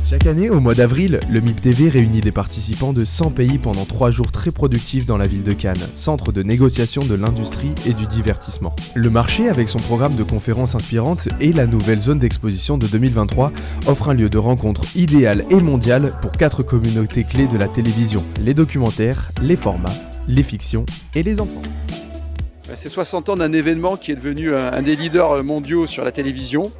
Chaque année, au mois d'avril, le MIP TV réunit des participants de 100 pays pendant 3 jours très productifs dans la ville de Cannes, centre de négociation de l'industrie et du divertissement. Le marché, avec son programme de conférences inspirantes et la nouvelle zone d'exposition de 2023, offre un lieu de rencontre idéal et mondial pour 4 communautés clés de la télévision, les documentaires, les formats, les fictions et les enfants. C'est 60 ans d'un événement qui est devenu un des leaders mondiaux sur la télévision,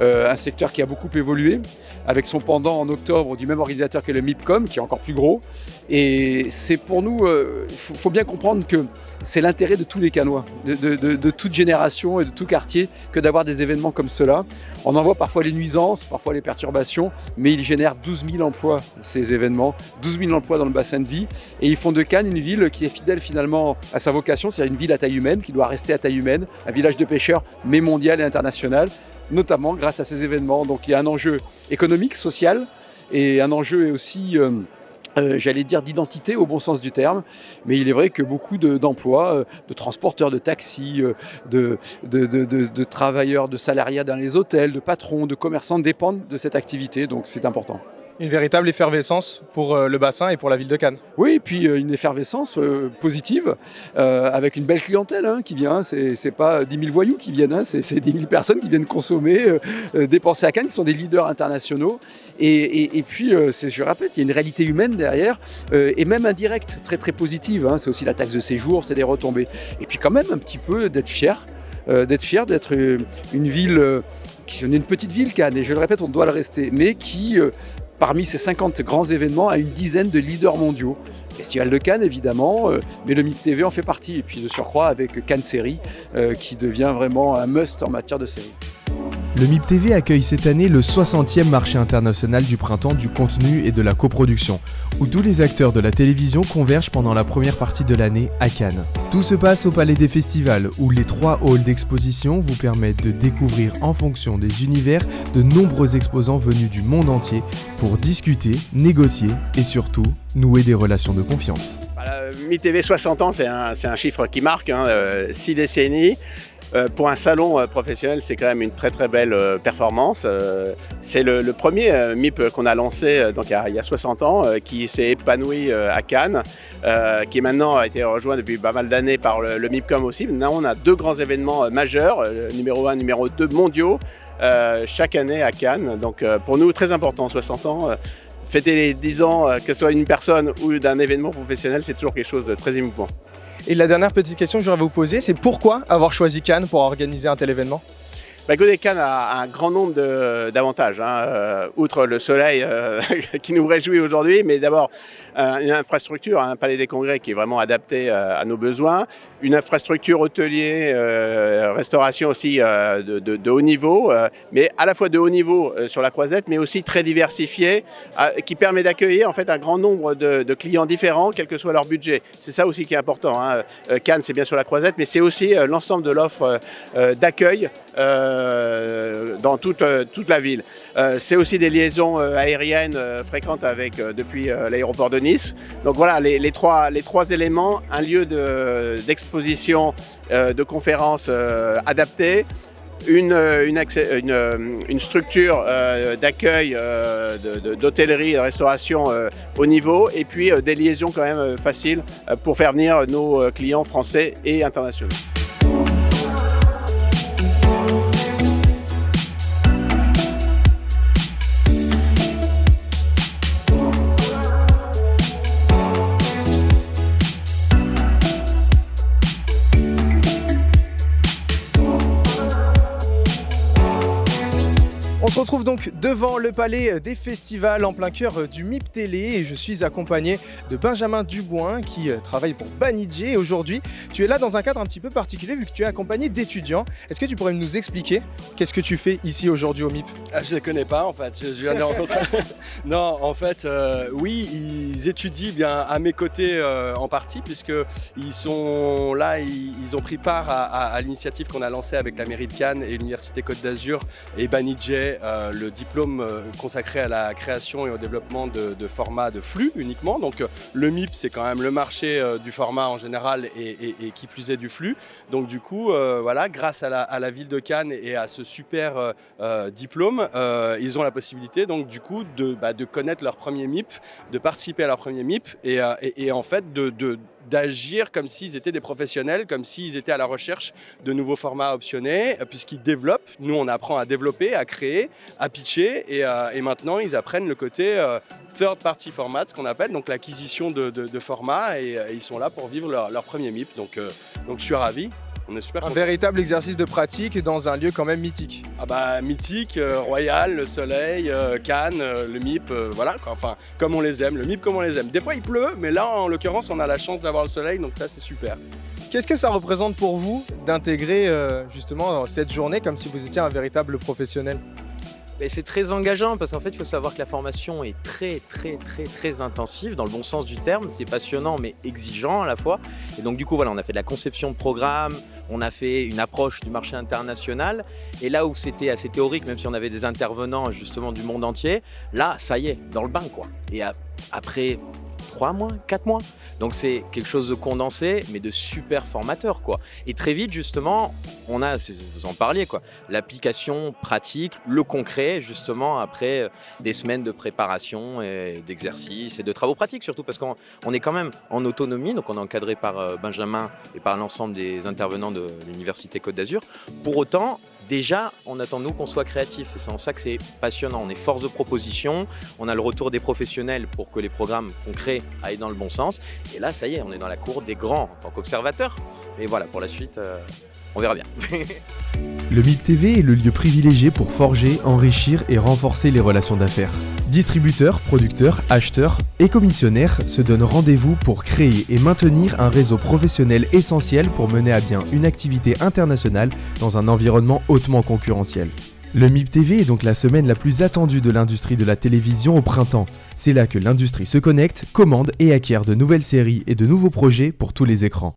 un secteur qui a beaucoup évolué, avec son pendant en octobre du même organisateur que le MIPCOM, qui est encore plus gros. Et c'est pour nous, faut bien comprendre que c'est l'intérêt de tous les Cannois, de toute génération et de tout quartier, que d'avoir des événements comme cela. On en voit parfois les nuisances, parfois les perturbations, mais ils génèrent 12 000 emplois, ces événements, 12 000 emplois dans le bassin de vie. Et ils font de Cannes une ville qui est fidèle finalement à sa vocation, c'est-à-dire une ville à taille humaine, qui doit rester à taille humaine, un village de pêcheurs, mais mondial et international, notamment grâce à ces événements. Donc il y a un enjeu économique, social, et un enjeu aussi... j'allais dire d'identité au bon sens du terme, mais il est vrai que beaucoup d'emplois, de transporteurs, de taxis, de travailleurs, de salariés dans les hôtels, de patrons, de commerçants dépendent de cette activité, donc c'est important. Une véritable effervescence pour le bassin et pour la ville de Cannes. Oui, et puis une effervescence positive, avec une belle clientèle qui vient. C'est pas 10 000 voyous qui viennent, c'est 10 000 personnes qui viennent consommer, dépenser à Cannes, qui sont des leaders internationaux. Et puis, je répète, il y a une réalité humaine derrière, et même indirecte, très très positive. C'est aussi la taxe de séjour, c'est des retombées. Et puis quand même un petit peu d'être fier d'être une ville, qui est une petite ville Cannes, et je le répète, on doit le rester, mais qui... parmi ces 50 grands événements, à une dizaine de leaders mondiaux. Festival de Cannes, évidemment, mais le MIP TV en fait partie. Et puis de surcroît avec Cannes Série, qui devient vraiment un must en matière de série. Le MIP TV accueille cette année le 60e marché international du printemps du contenu et de la coproduction, où tous les acteurs de la télévision convergent pendant la première partie de l'année à Cannes. Tout se passe au Palais des Festivals, où les 3 halls d'exposition vous permettent de découvrir en fonction des univers de nombreux exposants venus du monde entier pour discuter, négocier et surtout nouer des relations de confiance. MIP TV 60 ans, c'est un chiffre qui marque, 6 décennies. Pour un salon professionnel, c'est quand même une très très belle performance. C'est le premier MIP qu'on a lancé donc il y a 60 ans, qui s'est épanoui à Cannes, qui maintenant a été rejoint depuis pas mal d'années par le MIPCOM aussi. Maintenant, on a 2 grands événements majeurs, numéro 1, numéro 2 mondiaux, chaque année à Cannes. Donc pour nous, très important, 60 ans. Fêter les 10 ans, que ce soit une personne ou d'un événement professionnel, c'est toujours quelque chose de très émouvant. Et la dernière petite question que je voudrais vous poser, c'est pourquoi avoir choisi Cannes pour organiser un tel événement ? Cannes a un grand nombre d'avantages, outre le soleil qui nous réjouit aujourd'hui, mais d'abord une infrastructure, un palais des congrès qui est vraiment adapté à nos besoins, une infrastructure hôtelier, restauration aussi de haut niveau, mais à la fois de haut niveau sur la Croisette, mais aussi très diversifié, qui permet d'accueillir en fait un grand nombre de clients différents, quel que soit leur budget. C'est ça aussi qui est important. Cannes, c'est bien sûr la Croisette, mais c'est aussi l'ensemble de l'offre d'accueil dans toute la ville. C'est aussi des liaisons aériennes fréquentes depuis l'aéroport de Nice. Donc voilà, les trois éléments, un lieu d'exposition, de conférences adapté, une structure d'accueil, d'hôtellerie, de restauration au niveau, et puis des liaisons quand même faciles pour faire venir nos clients français et internationaux. On se retrouve donc devant le palais des festivals en plein cœur du MIP Télé et je suis accompagné de Benjamin Duboin qui travaille pour Banijé. Aujourd'hui, tu es là dans un cadre un petit peu particulier vu que tu es accompagné d'étudiants. Est-ce que tu pourrais nous expliquer qu'est-ce que tu fais ici aujourd'hui au MIP ? Je ne les connais pas en fait, je viens de les rencontrer. Non, en fait, oui, ils étudient bien à mes côtés en partie puisqu'ils sont là, ils ont pris part à l'initiative qu'on a lancée avec la mairie de Cannes et l'Université Côte d'Azur et Banijé le diplôme consacré à la création et au développement de formats de flux uniquement. Donc le MIP, c'est quand même le marché du format en général et qui plus est du flux. Donc du coup, voilà, grâce à la ville de Cannes et à ce super diplôme, ils ont la possibilité donc du coup de connaître leur premier MIP, de participer à leur premier MIP et en fait d'agir comme s'ils étaient des professionnels, comme s'ils étaient à la recherche de nouveaux formats optionnés, puisqu'ils développent. Nous, on apprend à développer, à créer, à pitcher, et maintenant, ils apprennent le côté third party format, ce qu'on appelle, donc l'acquisition de formats, et ils sont là pour vivre leur premier MIP. Donc je suis ravi. On est super Un contents. véritable exercice de pratique dans un lieu quand même mythique. Ah bah mythique, Royal, le Soleil, Cannes, le MIP, voilà quoi. Enfin comme on les aime, le MIP comme on les aime. Des fois il pleut, mais là en l'occurrence on a la chance d'avoir le soleil, donc ça c'est super. Qu'est-ce que ça représente pour vous d'intégrer justement cette journée comme si vous étiez un véritable professionnel? Et c'est très engageant parce qu'en fait, il faut savoir que la formation est très intensive dans le bon sens du terme. C'est passionnant mais exigeant à la fois. Et donc du coup, voilà, on a fait de la conception de programme, on a fait une approche du marché international. Et là où c'était assez théorique, même si on avait des intervenants justement du monde entier, là, ça y est, dans le bain quoi. Et après 3 mois, 4 mois. Donc c'est quelque chose de condensé, mais de super formateur, quoi. Et très vite, justement, on a, vous en parliez, quoi, l'application pratique, le concret, justement, après des semaines de préparation et d'exercice et de travaux pratiques, surtout parce qu'on est quand même en autonomie, donc on est encadré par Benjamin et par l'ensemble des intervenants de l'Université Côte d'Azur. Pour autant, déjà, on attend nous qu'on soit créatif. C'est en ça que c'est passionnant. On est force de proposition, on a le retour des professionnels pour que les programmes qu'on crée aillent dans le bon sens. Et là, ça y est, on est dans la cour des grands en tant qu'observateurs. Et voilà, pour la suite, on verra bien. Le MIP TV est le lieu privilégié pour forger, enrichir et renforcer les relations d'affaires. Distributeurs, producteurs, acheteurs et commissionnaires se donnent rendez-vous pour créer et maintenir un réseau professionnel essentiel pour mener à bien une activité internationale dans un environnement hautement concurrentiel. Le MIP TV est donc la semaine la plus attendue de l'industrie de la télévision au printemps. C'est là que l'industrie se connecte, commande et acquiert de nouvelles séries et de nouveaux projets pour tous les écrans.